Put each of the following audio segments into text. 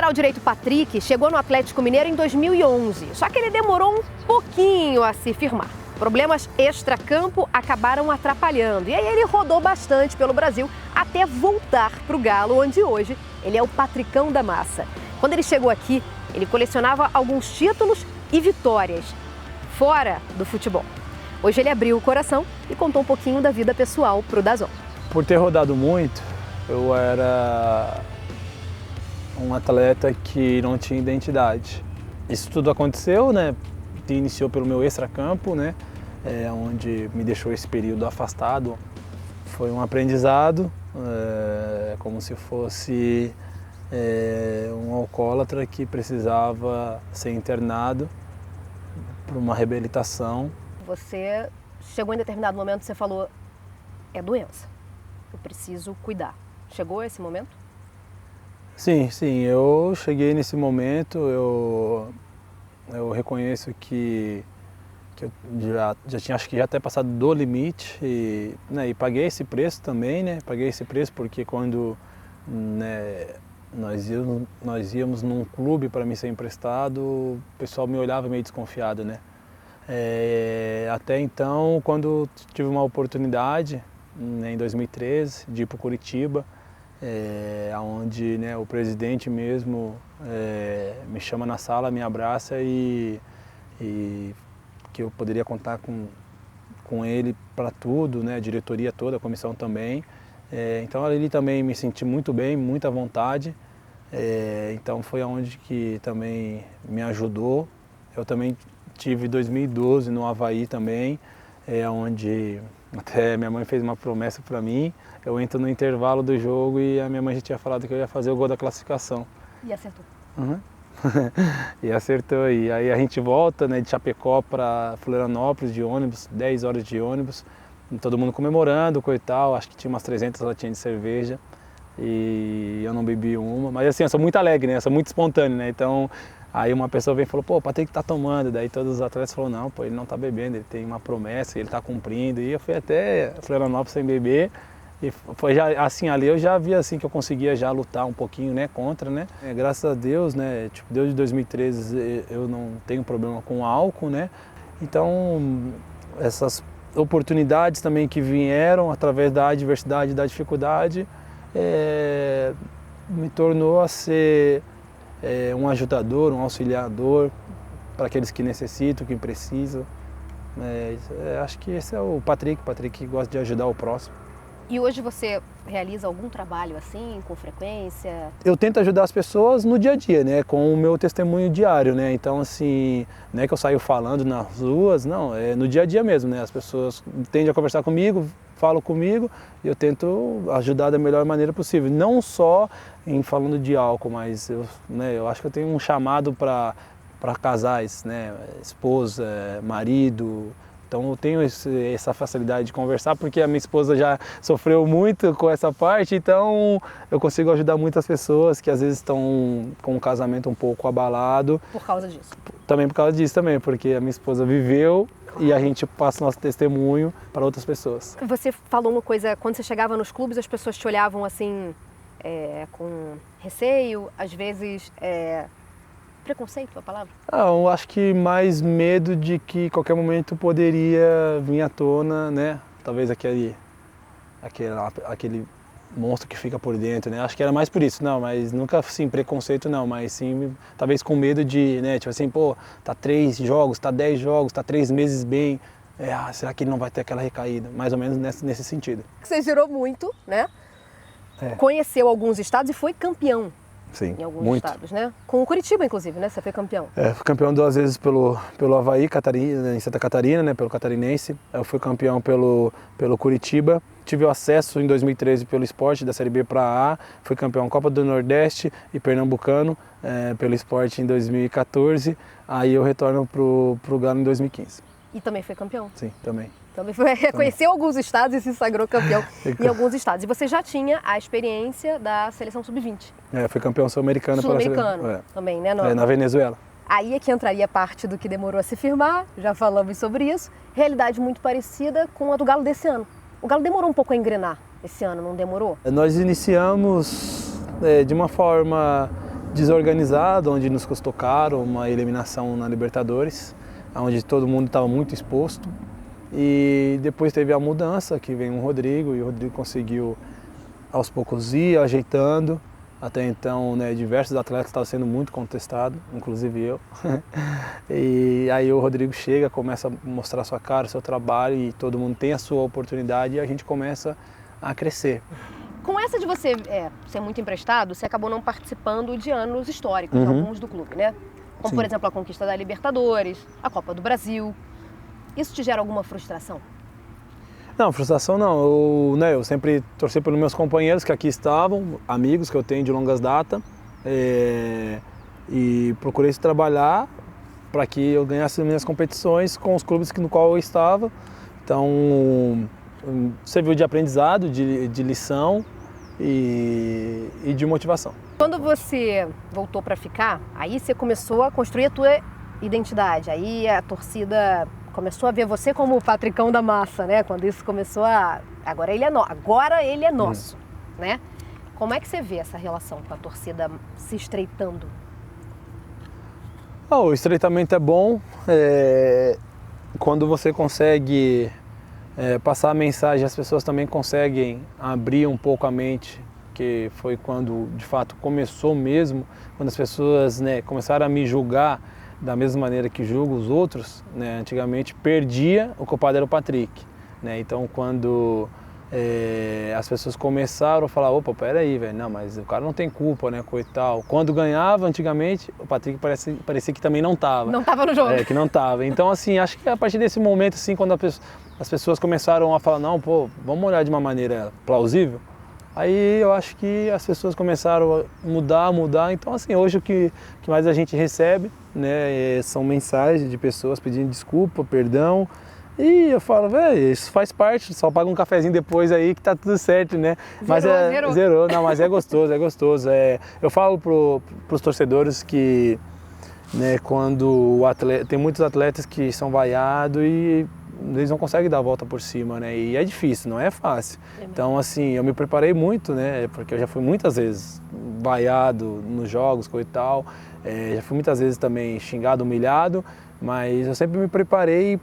lateral direito Patrick chegou no Atlético Mineiro em 2011, só que ele demorou um pouquinho a se firmar. Problemas extracampo acabaram atrapalhando e aí ele rodou bastante pelo Brasil até voltar para o Galo, onde hoje ele é o Patricão da massa. Quando ele chegou aqui, ele colecionava alguns títulos e vitórias fora do futebol. Hoje ele abriu o coração e contou um pouquinho da vida pessoal para o DAZN. Por ter rodado muito, eu era um atleta que não tinha identidade. Isso tudo aconteceu, né? Iniciou pelo meu extracampo, né? Onde me deixou esse período afastado. Foi um aprendizado, como se fosse um alcoólatra que precisava ser internado para uma reabilitação. Você chegou em determinado momento, você falou, é doença, eu preciso cuidar. Chegou esse momento? Sim, eu cheguei nesse momento, eu reconheço que eu já tinha, acho que já até passado do limite e paguei esse preço também, né? Paguei esse preço porque quando, né, nós íamos num clube para me ser emprestado, o pessoal me olhava meio desconfiado, né? Até então, quando tive uma oportunidade, né, em 2013, de ir para o Curitiba, onde, né, o presidente mesmo me chama na sala, me abraça e que eu poderia contar com ele para tudo, né, a diretoria toda, a comissão também. Então ali também me senti muito bem, muita vontade. Então foi aonde que também me ajudou. Eu também tive 2012 no Avaí também, onde até minha mãe fez uma promessa para mim. Eu entro no intervalo do jogo e a minha mãe já tinha falado que eu ia fazer o gol da classificação. E acertou? Uhum. E acertou. E aí a gente volta, né, de Chapecó para Florianópolis de ônibus, 10 horas de ônibus, todo mundo comemorando, coitado, acho que tinha umas 300 latinhas de cerveja e eu não bebi uma, mas assim, eu sou muito alegre, né, eu sou muito espontâneo, né, então aí uma pessoa veio e falou, pô, o Patrick tá tomando, daí todos os atletas falaram, não, pô, ele não tá bebendo, ele tem uma promessa, ele tá cumprindo, e eu fui até Florianópolis sem beber. E foi já, assim, ali eu já via assim que eu conseguia já lutar um pouquinho, né, contra, né. Graças a Deus, né, tipo, desde 2013 eu não tenho problema com álcool, né. Então, essas oportunidades também que vieram através da adversidade e da dificuldade, me tornou a ser um ajudador, um auxiliador para aqueles que necessitam, que precisam. Acho que esse é o Patrick que gosta de ajudar o próximo. E hoje você realiza algum trabalho assim, com frequência? Eu tento ajudar as pessoas no dia a dia, né, com o meu testemunho diário, né, então assim, não é que eu saio falando nas ruas, não, é no dia a dia mesmo, né, as pessoas tendem a conversar comigo, falam comigo e eu tento ajudar da melhor maneira possível, não só em falando de álcool, mas eu acho que eu tenho um chamado para casais, né, esposa, marido. Então eu tenho essa facilidade de conversar porque a minha esposa já sofreu muito com essa parte, então eu consigo ajudar muitas pessoas que às vezes estão com um casamento um pouco abalado. Por causa disso? Também por causa disso também, porque a minha esposa viveu e a gente passa nosso testemunho para outras pessoas. Você falou uma coisa, quando você chegava nos clubes as pessoas te olhavam assim, com receio, às vezes... Preconceito, a palavra? Eu acho que mais medo de que qualquer momento poderia vir à tona, né? Talvez aquele monstro que fica por dentro, né? Acho que era mais por isso, não, mas nunca assim, preconceito não, mas sim, talvez com medo de, né? Tipo assim, pô, tá 3 jogos, tá 10 jogos, tá 3 meses bem, será que ele não vai ter aquela recaída? Mais ou menos nesse sentido. Você girou muito, né? Conheceu alguns estados e foi campeão. Sim, em alguns muito. estados, né? Com o Curitiba, inclusive, né? Você foi campeão. Fui campeão 2 vezes pelo Avaí, em Santa Catarina, né? Pelo Catarinense. Eu fui campeão pelo Curitiba. Tive o acesso em 2013 pelo Sport, da Série B para A. Fui campeão Copa do Nordeste e Pernambucano pelo Sport em 2014. Aí eu retorno pro Galo em 2015. E também foi campeão? Sim, também. Também conheceu alguns estados e se sagrou campeão em alguns estados. E você já tinha a experiência da seleção sub-20. Fui campeão sul-americano. Sul-americano também, né? Na Venezuela. Aí é que entraria parte do que demorou a se firmar, já falamos sobre isso. Realidade muito parecida com a do Galo desse ano. O Galo demorou um pouco a engrenar esse ano, não demorou? Nós iniciamos de uma forma desorganizado, onde nos custou caro uma eliminação na Libertadores, onde todo mundo estava muito exposto. E depois teve a mudança, que veio o Rodrigo, e o Rodrigo conseguiu aos poucos ir ajeitando. Até então, né, diversos atletas estavam sendo muito contestados, inclusive eu. E aí o Rodrigo chega, começa a mostrar sua cara, seu trabalho, e todo mundo tem a sua oportunidade, e a gente começa a crescer. Com essa de você ser muito emprestado, você acabou não participando de anos históricos, alguns do clube, né? Como, Sim. por exemplo, a conquista da Libertadores, a Copa do Brasil. Isso te gera alguma frustração? Não, frustração não. Eu sempre torci pelos meus companheiros que aqui estavam, amigos que eu tenho de longas datas, e procurei trabalhar para que eu ganhasse as minhas competições com os clubes no qual eu estava. Então, serviu de aprendizado, de lição e de motivação. Quando você voltou para ficar, aí você começou a construir a tua identidade. Aí a torcida começou a ver você como o Patricão da massa, né? Quando isso começou a... Agora ele é nosso, né? Como é que você vê essa relação com a torcida se estreitando? O estreitamento é bom. Quando você consegue passar a mensagem, as pessoas também conseguem abrir um pouco a mente, que foi quando de fato começou mesmo, quando as pessoas, né, começaram a me julgar da mesma maneira que julgo os outros, né? Antigamente perdia, o culpado era o Patrick, né? Então quando as pessoas começaram a falar, opa, peraí, velho, não, mas o cara não tem culpa, né, coitado. Quando ganhava, antigamente, o Patrick parecia que também não estava. Não estava no jogo. Que não estava. Então, assim, acho que a partir desse momento, assim, quando as pessoas começaram a falar, não, pô, vamos olhar de uma maneira plausível, aí eu acho que as pessoas começaram a mudar. Então, assim, hoje o que mais a gente recebe, né, são mensagens de pessoas pedindo desculpa, perdão. E eu falo, velho, isso faz parte, só paga um cafezinho depois aí que tá tudo certo, né? Zerou. Não, mas é gostoso. Eu falo pros torcedores que, né, quando o atleta, tem muitos atletas que são vaiados e eles não conseguem dar a volta por cima, né? E é difícil, não é fácil. Então, assim, eu me preparei muito, né? Porque eu já fui muitas vezes vaiado nos jogos, coisa e tal. Já fui muitas vezes também xingado, humilhado, mas eu sempre me preparei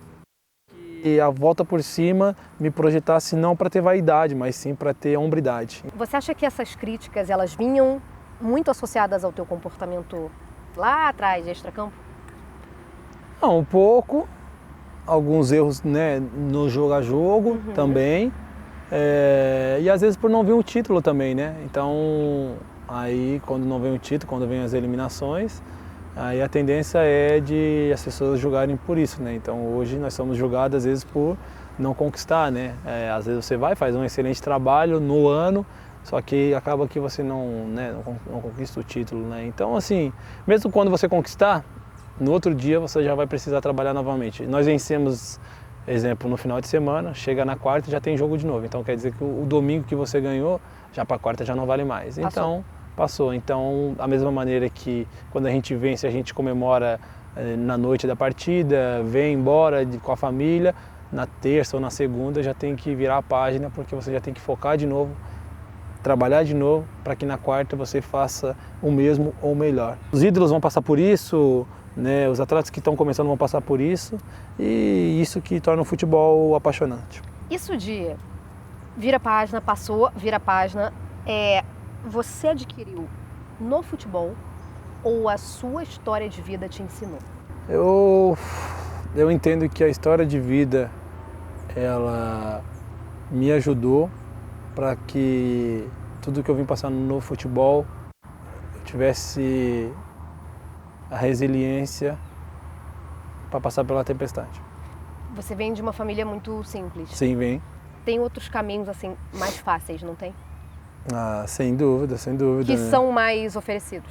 e a volta por cima me projetasse não para ter vaidade, mas sim para ter hombridade. Você acha que essas críticas, elas vinham muito associadas ao teu comportamento lá atrás, de extracampo? Não, um pouco. Alguns erros, né, no jogo a jogo também. E às vezes por não vir um título também, né? Então, aí quando não vem o título, quando vem as eliminações, aí a tendência é de as pessoas julgarem por isso, né? Então hoje nós somos julgados às vezes por não conquistar, né? Às vezes você faz um excelente trabalho no ano, só que acaba que você não conquista o título, né? Então, assim, mesmo quando você conquistar, no outro dia você já vai precisar trabalhar novamente. Nós vencemos, exemplo, no final de semana, chega na quarta e já tem jogo de novo. Então quer dizer que o domingo que você ganhou, já para a quarta já não vale mais. Então, passou. Então, da mesma maneira que quando a gente vence, a gente comemora na noite da partida, vem embora com a família, na terça ou na segunda já tem que virar a página, porque você já tem que focar de novo, trabalhar de novo, para que na quarta você faça o mesmo ou melhor. Os ídolos vão passar por isso, né? Os atletas que estão começando vão passar por isso, e isso que torna o futebol apaixonante. Isso de vira página, passou, vira página, você adquiriu no futebol ou a sua história de vida te ensinou? Eu entendo que a história de vida, ela me ajudou para que tudo que eu vim passando no futebol eu tivesse a resiliência para passar pela tempestade. Você vem de uma família muito simples. Sim, vem. Tem outros caminhos assim mais fáceis, não tem? Sem dúvida, sem dúvida. Que são mais oferecidos.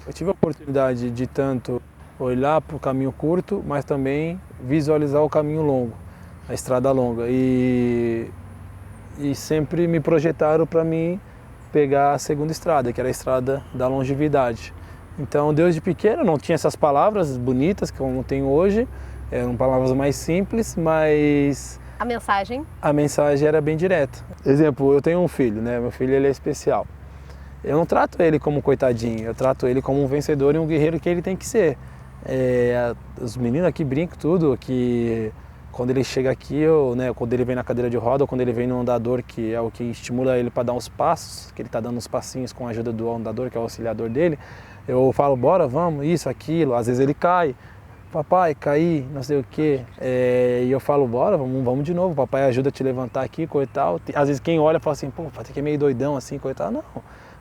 Eu tive a oportunidade de tanto olhar para o caminho curto, mas também visualizar o caminho longo, a estrada longa. E sempre me projetaram para mim pegar a segunda estrada, que era a estrada da longevidade. Então, desde pequeno, não tinha essas palavras bonitas como tenho hoje, eram palavras mais simples, mas a mensagem? A mensagem era bem direta. Exemplo, eu tenho um filho, né? Meu filho ele é especial. eu não trato ele como coitadinho, eu trato ele como um vencedor e um guerreiro que ele tem que ser. Os meninos aqui brincam tudo, que quando ele chega aqui, quando ele vem na cadeira de roda ou quando ele vem no andador, que é o que estimula ele para dar uns passos, que ele está dando uns passinhos com a ajuda do andador, que é o auxiliador dele, eu falo, bora, vamos, isso, aquilo, às vezes ele cai, papai, caí, não sei o quê, e eu falo, bora, vamos de novo, papai ajuda a te levantar aqui, coitado. Às vezes quem olha fala assim, pô, papai que é meio doidão assim, coitado, não,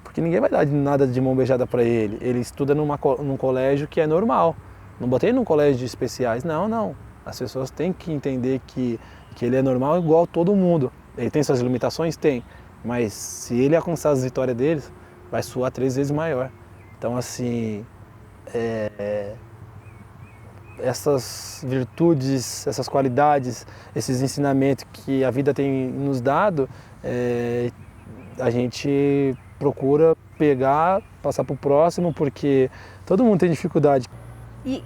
porque ninguém vai dar nada de mão beijada para ele, ele estuda num colégio que é normal, não botei ele num colégio de especiais, não, as pessoas têm que entender que ele é normal igual todo mundo, ele tem suas limitações? Tem, mas se ele alcançar as vitórias deles, vai suar 3 vezes maior. Então, assim, essas virtudes, essas qualidades, esses ensinamentos que a vida tem nos dado, a gente procura pegar, passar para o próximo, porque todo mundo tem dificuldade. E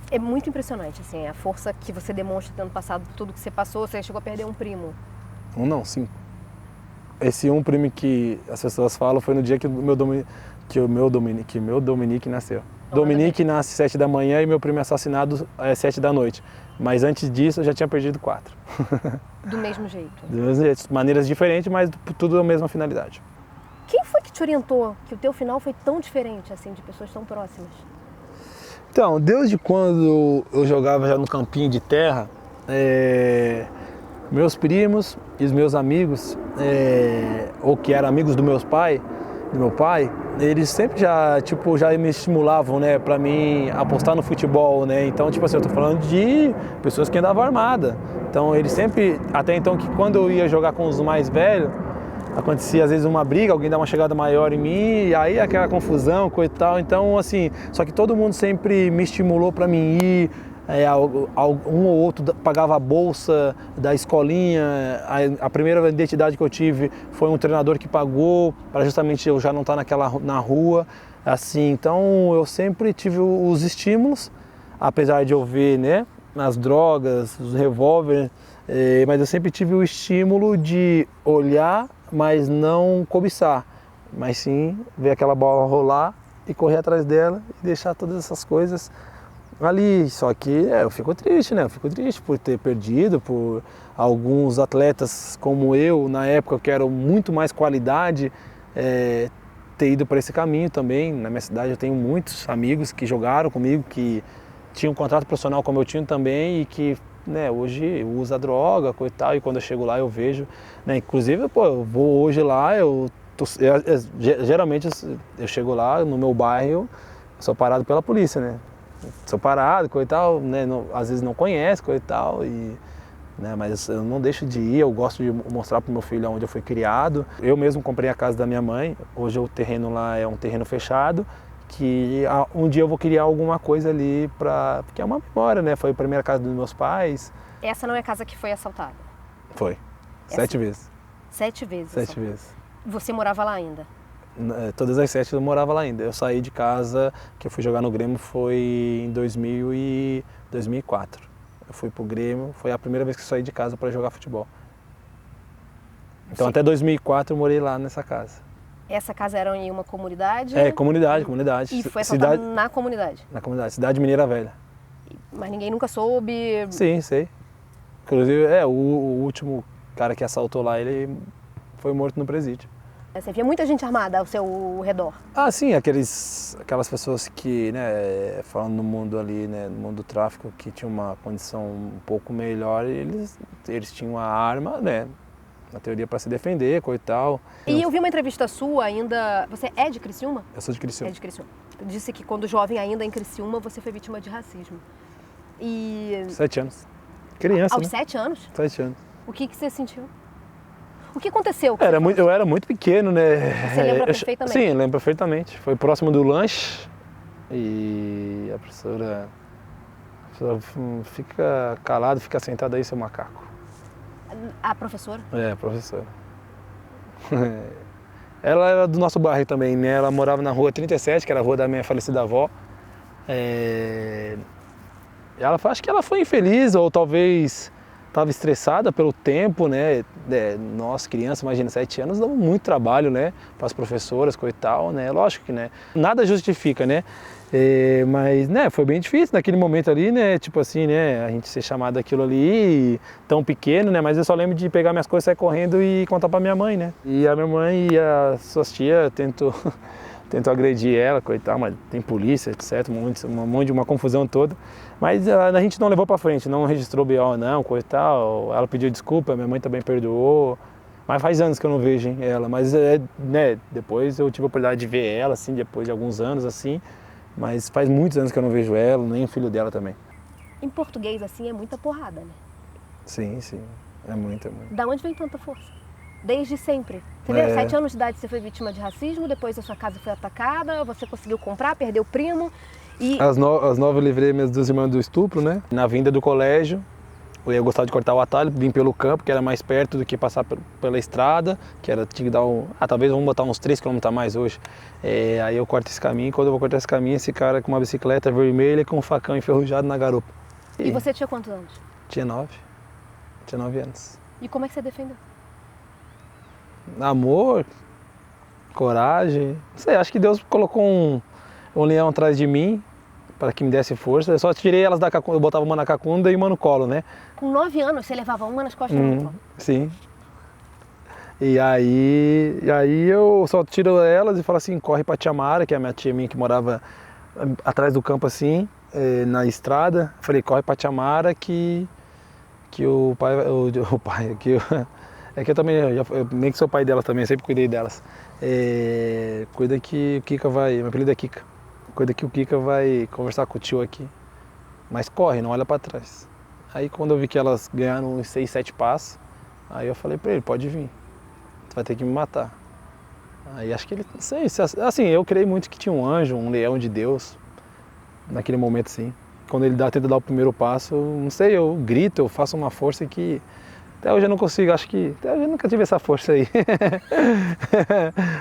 é muito impressionante, assim, a força que você demonstra tendo passado por tudo que você passou. Você chegou a perder um primo. Não, 5. Esse um primo que as pessoas falam foi no dia que o meu Dominique nasceu. Dominique nasce 7 da manhã e meu primo é assassinado às 7 da noite. Mas antes disso eu já tinha perdido 4. Do mesmo jeito? Do mesmo jeito, maneiras diferentes, mas tudo a mesma finalidade. Quem foi que te orientou que o teu final foi tão diferente, assim, de pessoas tão próximas? Então, desde quando eu jogava já no campinho de terra, meus primos e os meus amigos, ou que eram amigos do meu pai, eles sempre já me estimulavam, né, para mim apostar no futebol, né? Então, tipo assim, eu tô falando de pessoas que andavam armadas. Então, eles sempre, até então que quando eu ia jogar com os mais velhos, acontecia às vezes uma briga, alguém dá uma chegada maior em mim, e aí aquela confusão, coisa e tal. Então, assim, só que todo mundo sempre me estimulou para mim ir. Um ou outro pagava a bolsa da escolinha. A primeira identidade que eu tive foi um treinador que pagou para justamente eu já não estar na rua, assim. Então eu sempre tive os estímulos, apesar de eu ver, né, as drogas, os revólveres, mas eu sempre tive o estímulo de olhar, mas não cobiçar, mas sim ver aquela bola rolar e correr atrás dela e deixar todas essas coisas ali. Só que eu fico triste, né? Eu fico triste por ter perdido, por alguns atletas como eu, na época que eram muito mais qualidade, ter ido para esse caminho também. Na minha cidade eu tenho muitos amigos que jogaram comigo, que tinham um contrato profissional como eu tinha também e que, né, hoje usa droga, coisa e tal, e quando eu chego lá eu vejo, né, inclusive, pô, eu vou hoje lá, geralmente eu chego lá no meu bairro, sou parado pela polícia, né? Sou parado, coisa e tal, né? Às vezes não conhece, coisa e tal, né? Mas eu não deixo de ir, eu gosto de mostrar para o meu filho onde eu fui criado. Eu mesmo comprei a casa da minha mãe, hoje o terreno lá é um terreno fechado, que um dia eu vou criar alguma coisa ali, porque é uma memória, né? Foi a primeira casa dos meus pais. Essa não é a casa que foi assaltada? Foi, 7 vezes. 7 vezes? 7 vezes. Você morava lá ainda? Todas as 7 eu morava lá ainda. Eu saí de casa, que eu fui jogar no Grêmio, foi em 2004. Eu fui pro Grêmio, foi a primeira vez que eu saí de casa para jogar futebol. Então Sim. Até 2004 eu morei lá nessa casa. Essa casa era em uma comunidade? Comunidade. E foi assaltado na comunidade? Na comunidade, Cidade Mineira Velha. Mas ninguém nunca soube? Sim, sei. Inclusive, o último cara que assaltou lá, ele foi morto no presídio. Você via muita gente armada ao seu redor? Ah, sim, aquelas pessoas que, né, falando no mundo ali, né, no mundo do tráfico, que tinham uma condição um pouco melhor, eles tinham a arma, né, na teoria para se defender, coisa e tal. E eu vi uma entrevista sua ainda, você é de Criciúma? Eu sou de Criciúma. É de Criciúma. Disse que quando jovem ainda em Criciúma, você foi vítima de racismo. 7 anos. Criança, Aos né? 7 anos? 7 anos. O que você sentiu? O que aconteceu? Eu era muito pequeno, né? Você lembra perfeitamente? Sim, lembro perfeitamente. Foi próximo do lanche e a professora fica calado, fica sentado aí, seu macaco. A professora? A professora. Ela era do nosso bairro também, né? Ela morava na rua 37, que era a rua da minha falecida avó. Acho que ela foi infeliz, ou talvez estava estressada pelo tempo, né? Nós, crianças, imagina, 7 anos, dava muito trabalho, né? Para as professoras, coisa e tal, né? Lógico que, né? Nada justifica, né? Mas, né, foi bem difícil naquele momento ali, né, tipo assim, né, a gente ser chamado daquilo ali, tão pequeno, né, mas eu só lembro de pegar minhas coisas, sair correndo e contar pra minha mãe, né. E a minha mãe e as suas tias tentou agredir ela, coitada, mas tem polícia, etc, uma confusão toda. Mas a gente não levou pra frente, não registrou BO não, coisa e tal, ela pediu desculpa, minha mãe também perdoou. Mas faz anos que eu não vejo ela, mas, né, depois eu tive a oportunidade de ver ela, assim, depois de alguns anos, assim. Mas faz muitos anos que eu não vejo ela, nem o filho dela também. Em português, assim, é muita porrada, né? Sim, sim. É muito, é muito. Da onde vem tanta força? Desde sempre. Entendeu? 7 anos de idade você foi vítima de racismo, depois a sua casa foi atacada, você conseguiu comprar, perdeu o primo e... Às 9 eu livrei minhas 2 irmãs do estupro, né? Na vinda do colégio, eu gostava de cortar o atalho, vim pelo campo, que era mais perto do que passar pela estrada, que era, tinha que dar talvez vamos botar uns 3 km a mais hoje. Aí eu corto esse caminho, quando eu vou cortar esse caminho, esse cara com uma bicicleta vermelha com um facão enferrujado na garupa. E você tinha quantos anos? Tinha 9 anos. E como é que você defendeu? Amor, coragem, não sei, acho que Deus colocou um leão atrás de mim, para que me desse força. Eu só tirei elas da cacunda, eu botava uma na cacunda e uma no colo, né? Com 9 anos você levava uma nas costas do colo? Sim. E aí eu só tiro elas e falo assim, corre pra tia Mara, que é a minha tia minha que morava atrás do campo assim, na estrada. Falei, corre pra tia Mara que o pai, é que eu também, nem que sou pai delas também, eu sempre cuidei delas. Cuida que o Kika vai, meu apelido é Kika. Cuida que o Kika vai conversar com o tio aqui. Mas corre, não olha pra trás. Aí quando eu vi que elas ganharam uns 6, 7 passos, aí eu falei pra ele, pode vir. Tu vai ter que me matar. Aí acho que ele, não sei, assim, eu creio muito que tinha um anjo, um leão de Deus, naquele momento assim. Quando ele tenta dar o primeiro passo, não sei, eu grito, eu faço uma força que até hoje eu não consigo, acho que até hoje eu nunca tive essa força aí.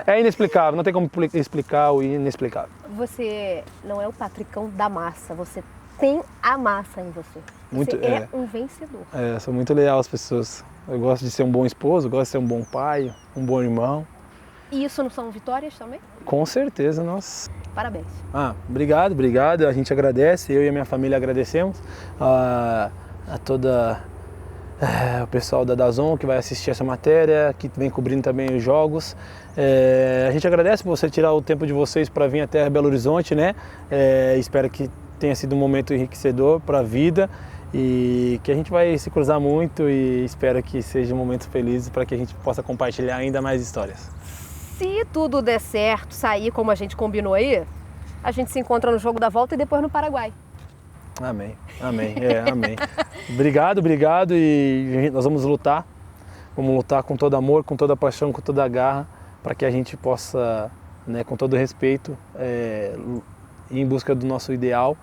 É inexplicável, não tem como explicar o inexplicável. Você não é o Patricão da massa, você tem a massa em você. Você é um vencedor. Sou muito leal às pessoas. Eu gosto de ser um bom esposo, gosto de ser um bom pai, um bom irmão. E isso não são vitórias também? Com certeza, nossa. Parabéns. Obrigado. A gente agradece, eu e a minha família agradecemos a toda o pessoal da DAZN que vai assistir essa matéria, que vem cobrindo também os jogos. A gente agradece por você tirar o tempo de vocês para vir até Belo Horizonte, né? Espero que tenha sido um momento enriquecedor para a vida e que a gente vai se cruzar muito e espero que seja um momento feliz para que a gente possa compartilhar ainda mais histórias. Se tudo der certo, sair como a gente combinou aí, a gente se encontra no jogo da volta e depois no Paraguai. Amém. Amém. Obrigado e nós vamos lutar com todo amor, com toda paixão, com toda a garra, para que a gente possa, né, com todo respeito, ir em busca do nosso ideal,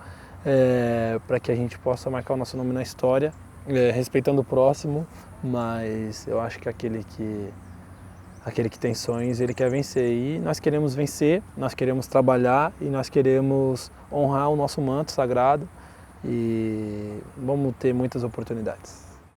para que a gente possa marcar o nosso nome na história, respeitando o próximo, mas eu acho que aquele que tem sonhos, ele quer vencer. E nós queremos vencer, nós queremos trabalhar e nós queremos honrar o nosso manto sagrado e vamos ter muitas oportunidades.